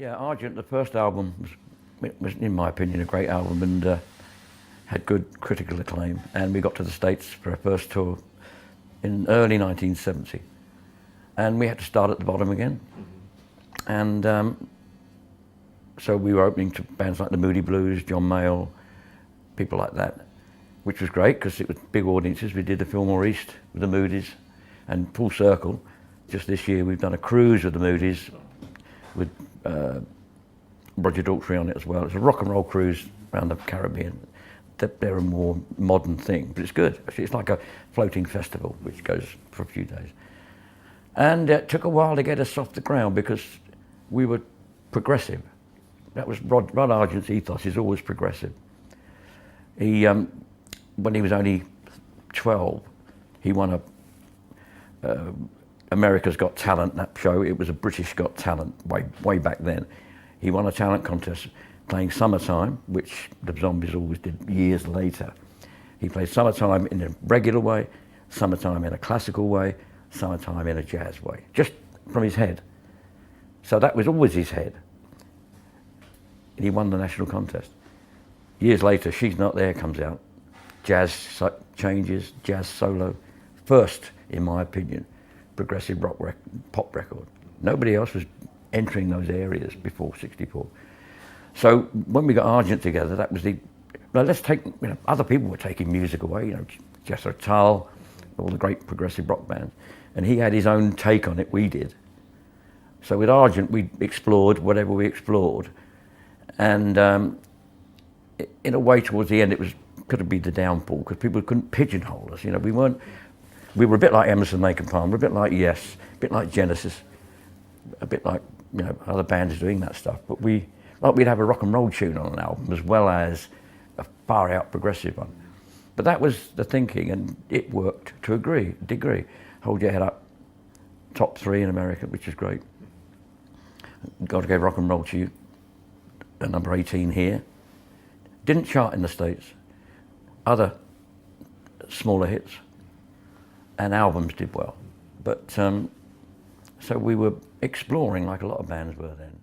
Yeah, Argent, the first album, was in my opinion, a great album and had good critical acclaim. And we got to the States for our first tour in early 1970. And we had to start at the bottom again. And so we were opening to bands like the Moody Blues, John Mayall, people like that, which was great because it was big audiences. We did the Fillmore East with the Moody's, and full circle, just this year we've done a cruise with the Moody's with Roger Daltrey on it as well. It's a rock and roll cruise around the Caribbean. They're a more modern thing, but it's good. Actually, it's like a floating festival which goes for a few days. And it took a while to get us off the ground because we were progressive. That was Rod Argent's ethos, is always progressive. He, when he was only 12, he won a America's Got Talent, that show. It was a British Got Talent way back then. He won a talent contest playing Summertime, which the Zombies always did years later. He played Summertime in a regular way, Summertime in a classical way, Summertime in a jazz way, just from his head. So that was always his head. And he won the national contest. Years later, She's Not There comes out. Jazz changes, jazz solo. First, in my opinion, progressive pop record. Nobody else was entering those areas before '64. So when we got Argent together, that was well, let's take, other people were taking music away, Jethro Tull, all the great progressive rock bands. And he had his own take on it, we did. So with Argent, we explored whatever we explored. And in a way, towards the end, it was could be the downfall because people couldn't pigeonhole us. We were a bit like Emerson, Lake and Palmer, a bit like Yes, a bit like Genesis, a bit like other bands doing that stuff. But we'd have a rock and roll tune on an album as well as a far out progressive one. But that was the thinking, and it worked to a degree. Hold Your Head Up, top 3 in America, which is great. Gotta Go Rock and Roll to You, number 18 here. Didn't chart in the States. Other smaller hits and albums did well. But so we were exploring like a lot of bands were then.